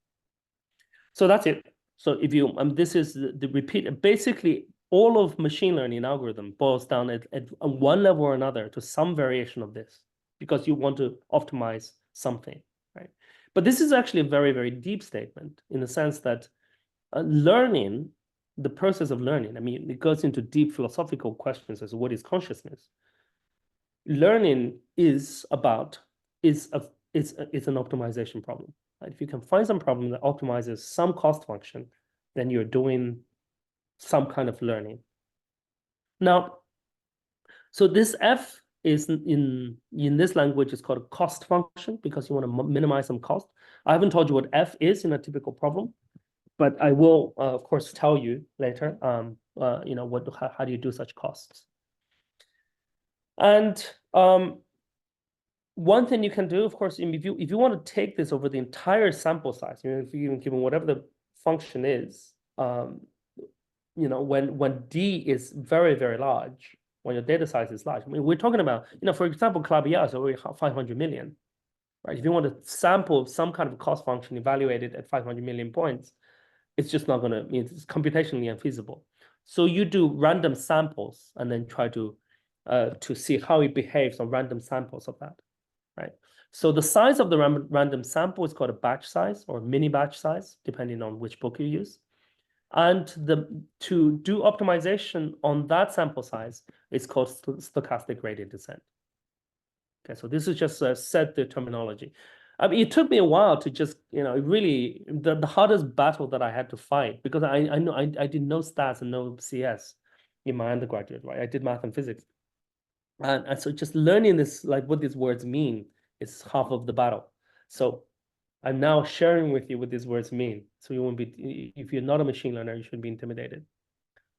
So that's it. So if you this is the repeat. Basically, all of machine learning algorithm boils down at one level or another to some variation of this, because you want to optimize something, right? But this is actually a very, very deep statement in the sense that learning, the process of learning, it goes into deep philosophical questions as to what is consciousness. Learning is an optimization problem. Right? If you can find some problem that optimizes some cost function, then you're doing some kind of learning. Now, so this f is in this language is called a cost function because you want to minimize some cost. I haven't told you what f is in a typical problem, but I will, of course, tell you later. How do you do such costs? And one thing you can do, of course, if you want to take this over the entire sample size, if you given whatever the function is, when D is very, very large, when your data size is large, we're talking about, for example, Clavier is already 500 million, right? If you want to sample some kind of cost function evaluated at 500 million points, it's just not going to, it's computationally unfeasible. So you do random samples and then try to see how it behaves on random samples of that, right? So the size of the random sample is called a batch size or mini batch size, depending on which book you use. And to do optimization on that sample size is called stochastic gradient descent. Okay, so this is just set the terminology. It took me a while to just, really the hardest battle that I had to fight, because I did no stats and no CS in my undergraduate, right? I did math and physics. And so just learning this, like what these words mean, is half of the battle. So I'm now sharing with you what these words mean. So you won't be, if you're not a machine learner, you shouldn't be intimidated.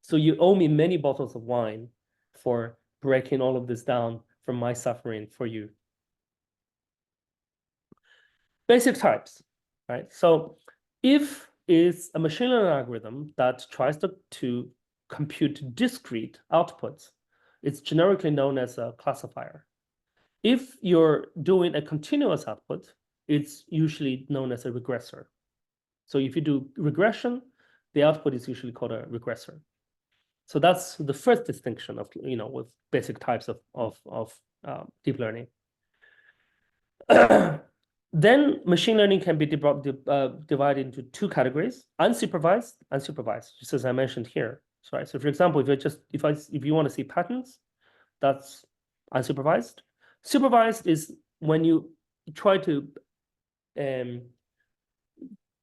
So you owe me many bottles of wine for breaking all of this down from my suffering for you. Basic types, right? So if it's a machine learning algorithm that tries to compute discrete outputs, it's generically known as a classifier. If you're doing a continuous output, it's usually known as a regressor. So if you do regression, the output is usually called a regressor. So that's the first distinction of, with basic types of deep learning. Then machine learning can be divided into two categories: unsupervised and supervised, just as I mentioned here. Right. So for example, if you want to see patterns, that's unsupervised. Supervised is when you try to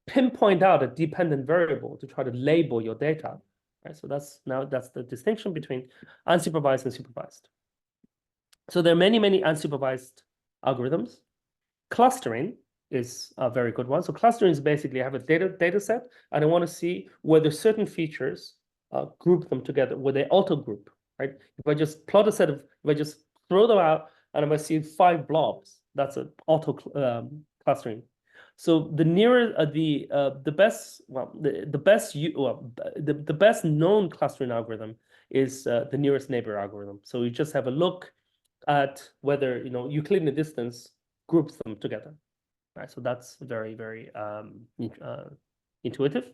pinpoint out a dependent variable to try to label your data. Right. So that's the distinction between unsupervised and supervised. So there are many, many unsupervised algorithms. Clustering is a very good one. So clustering is basically I have a data set and I want to see whether certain features group them together, where they auto group, right? If I just plot a set of, if I just throw them out and if I see 5 blobs, that's an auto clustering. So the nearer the best known clustering algorithm is the nearest neighbor algorithm. So you just have a look at whether Euclidean distance groups them together, right? So that's very, very intuitive.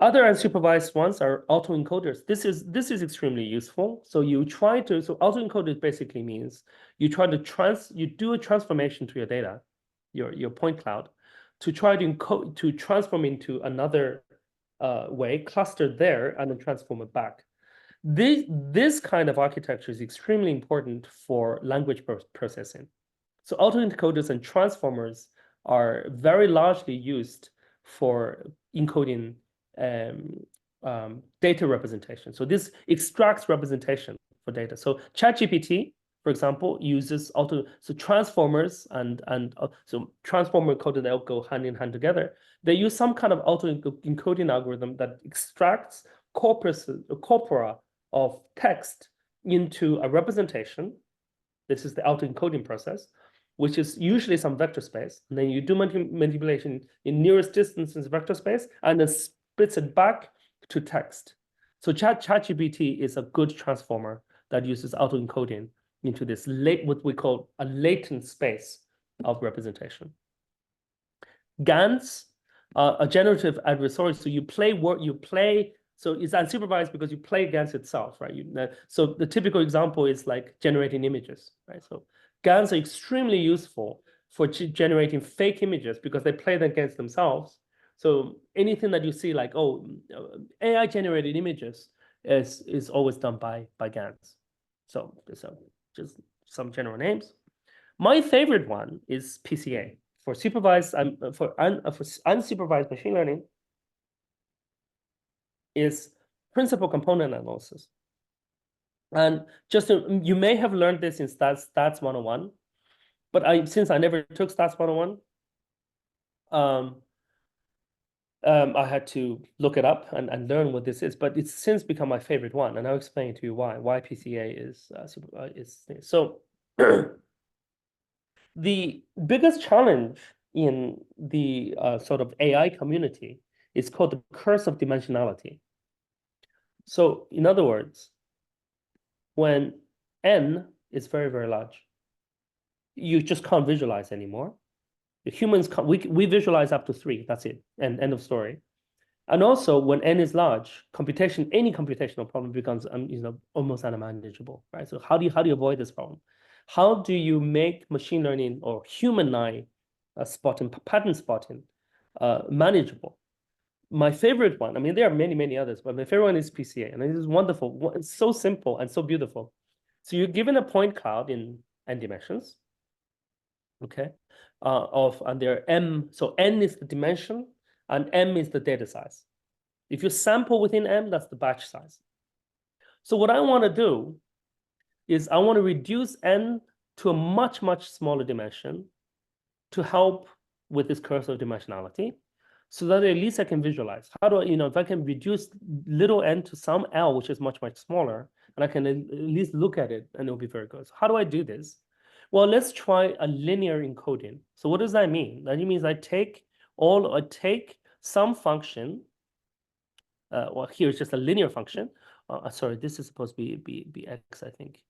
Other unsupervised ones are autoencoders. This is extremely useful. So autoencoder basically means you do a transformation to your data, your point cloud, to try to transform into another way, cluster there, and then transform it back. This kind of architecture is extremely important for language processing. So autoencoders and transformers are very largely used for encoding data representation. So this extracts representation for data. So ChatGPT, for example, uses transformers and so transformer coded, they'll go hand in hand together. They use some kind of auto-encoding algorithm that extracts corpora of text into a representation. This is the auto-encoding process, which is usually some vector space. And then you do manipulation in nearest distances vector space, and then splits it back to text. So ChatGPT is a good transformer that uses auto-encoding into this what we call a latent space of representation. GANs are a generative adversarial. So so it's unsupervised because you play against itself, right? So the typical example is like generating images, right? So GANs are extremely useful for generating fake images because they play them against themselves. So anything that you see like, AI generated images is always done by GANs. So just some general names. My favorite one is PCA for supervised for unsupervised machine learning. Is principal component analysis. And you may have learned this in stats 101, but since I never took stats 101, I had to look it up and learn what this is, but it's since become my favorite one, and I'll explain to you why PCA is so. The biggest challenge in the sort of AI community is called the curse of dimensionality. So in other words, when n is very, very large, you just can't visualize anymore. The humans can't, we visualize up to 3, that's it, and end of story. And also when n is large, any computational problem becomes almost unmanageable, right? So how do you avoid this problem? How do you make machine learning or human eye pattern spotting manageable? My favorite one, I mean, there are many, many others, but my favorite one is PCA, and it is wonderful. It's so simple and so beautiful. So you're given a point cloud in n dimensions, okay, and there are m, so n is the dimension, and m is the data size. If you sample within m, that's the batch size. So what I want to do is I want to reduce n to a much, much smaller dimension to help with this curse of dimensionality, so that at least I can visualize. How do I, if I can reduce little n to some L, which is much, much smaller, and I can at least look at it, and it'll be very good. So how do I do this? Well, let's try a linear encoding. So what does that mean? That means I take some function. Well, here it's just a linear function. Sorry, this is supposed to be x, I think.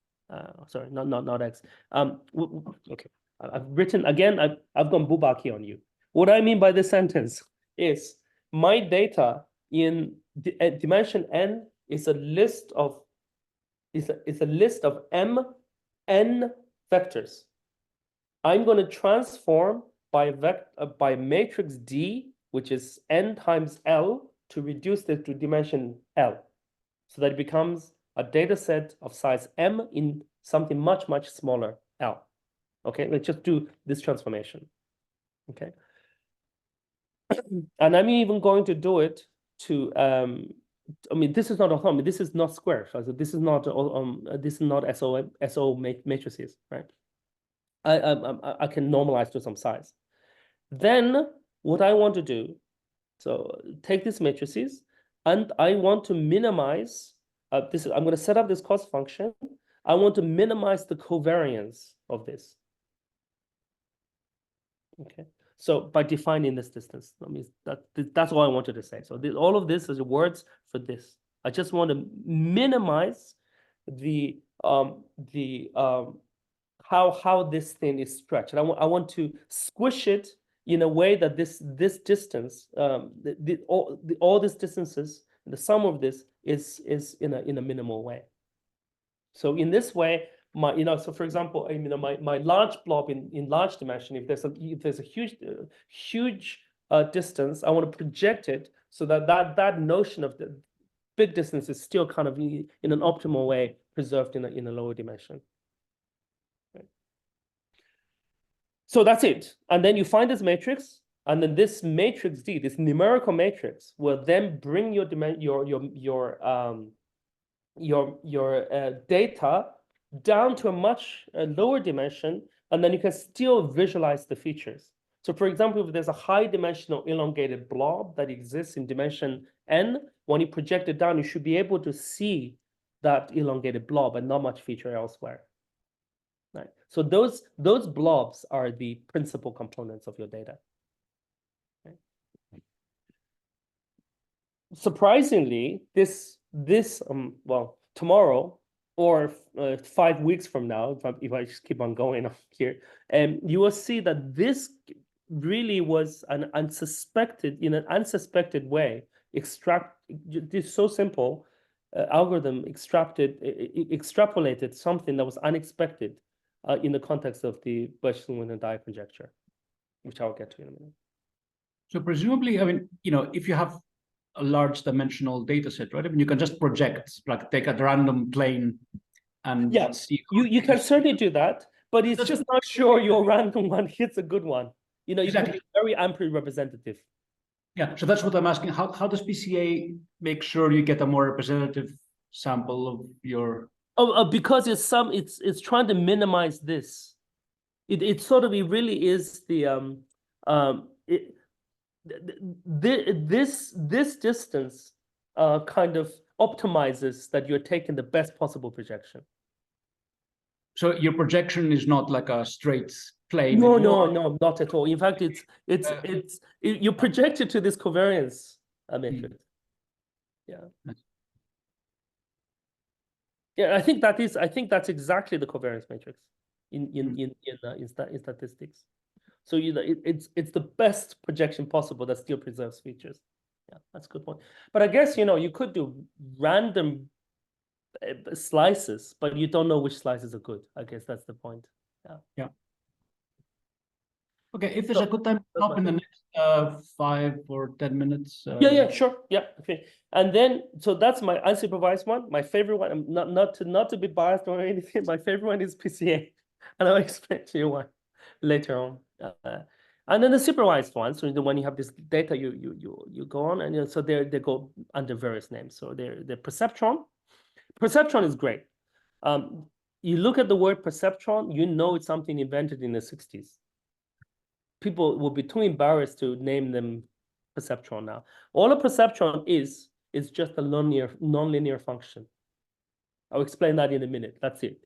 Sorry, not x. Okay, I've written again. I've gone bubaki on you. What I mean by this sentence is my data in dimension n is a list of n vectors. I'm going to transform by matrix D, which is n times L, to reduce this to dimension L, so that it becomes a data set of size M in something much, much smaller L. Okay, let's just do this transformation. Okay. And I'm even going to do it to I mean, this is not orthogonal, this is not square, so this is not SO matrices, right? I can normalize to some size. Then what I want to do, so take these matrices, and I want to minimize this. I'm going to set up this cost function. I want to minimize the covariance of this. Okay. So by defining this distance, that means that's all I wanted to say. So all of this is words for this. I just want to minimize how this thing is stretched. And I want to squish it in a way that this distance, all these distances, the sum of this is in a minimal way. So in this way, so for example, my large blob in large dimension, if there's a huge distance, I want to project it so that notion of the big distance is still kind of in an optimal way preserved in a lower dimension. Right. So that's it. And then you find this matrix, and then this matrix D, this numerical matrix, will then bring your data down to a much lower dimension, and then you can still visualize the features. So for example, if there's a high dimensional elongated blob that exists in dimension n, when you project it down, you should be able to see that elongated blob and not much feature elsewhere. Right. So those blobs are the principal components of your data. Okay. Surprisingly, well, tomorrow or 5 weeks from now, if I just keep on going on here, you will see that this really was an unsuspected way, this so simple algorithm extrapolated something that was unexpected in the context of the Birch-Swinnerton-Dyer conjecture, which I'll get to in a minute. So presumably, I mean, if you have a large dimensional data set, right? I mean, you can just project, like take a random plane and see. You can certainly do that, but it's just not sure your random one hits a good one. You can be very amply representative. Yeah, so that's what I'm asking. How does PCA make sure you get a more representative sample of your? Because it's trying to minimize this. It really is the this distance kind of optimizes that you're taking the best possible projection. So your projection is not like a straight plane. No, not at all. In fact, you project it to this covariance matrix. Yeah. Yeah, I think that's exactly the covariance matrix in statistics. So it's the best projection possible that still preserves features. Yeah, that's a good point. But I guess you could do random slices, but you don't know which slices are good. I guess that's the point. Yeah. Okay, if there's a good time to stop in the next 5 or 10 minutes. Yeah, sure. Yeah, okay. And then, so that's my unsupervised one. My favorite one, not to be biased or anything, my favorite one is PCA. And I'll explain to you why later on. And then the supervised one, so when you have this data, you go on, and so they go under various names. So they're perceptron. Perceptron is great. You look at the word perceptron, it's something invented in the 60s. People will be too embarrassed to name them perceptron now. All a perceptron is just a nonlinear function. I'll explain that in a minute. That's it.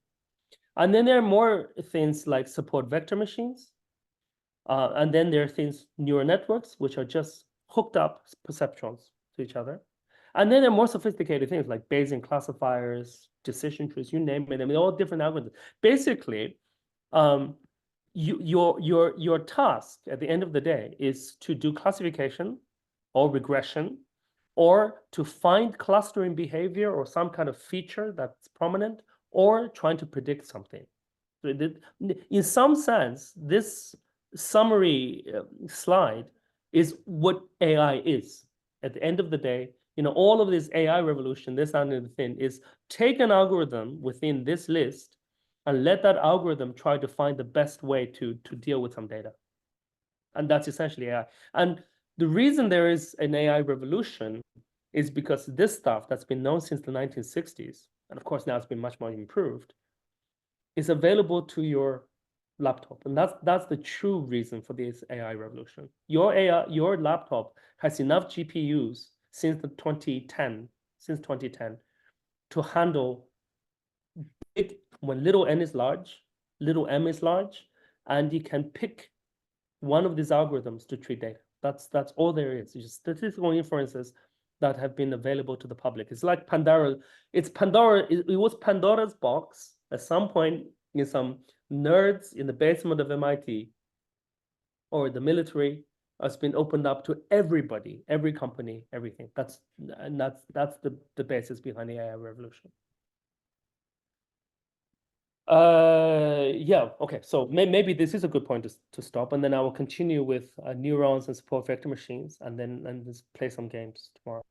And then there are more things like support vector machines. And then there are things, neural networks, which are just hooked up perceptrons to each other. And then there are more sophisticated things like Bayesian classifiers, decision trees, you name it. I mean, all different algorithms. Basically, your task at the end of the day is to do classification or regression, or to find clustering behavior or some kind of feature that's prominent, or trying to predict something. In some sense, this summary slide is what AI is. At the end of the day, all of this AI revolution, this and the thing, is take an algorithm within this list and let that algorithm try to find the best way to deal with some data. And that's essentially AI. And the reason there is an AI revolution is because this stuff that's been known since the 1960s, and of course now it's been much more improved, is available to your laptop. And that's the true reason for this AI revolution. Your laptop has enough GPUs since 2010 to handle it when little n is large, little m is large, and you can pick one of these algorithms to treat data. That's all there is. It's just statistical inferences that have been available to the public. It's like Pandora. It was Pandora's box at some point in some nerds in the basement of MIT or the military has been opened up to everybody, every company, everything. That's the basis behind the AI revolution. Yeah, okay. So maybe this is a good point to stop, and then I will continue with neurons and support vector machines, and then just play some games tomorrow.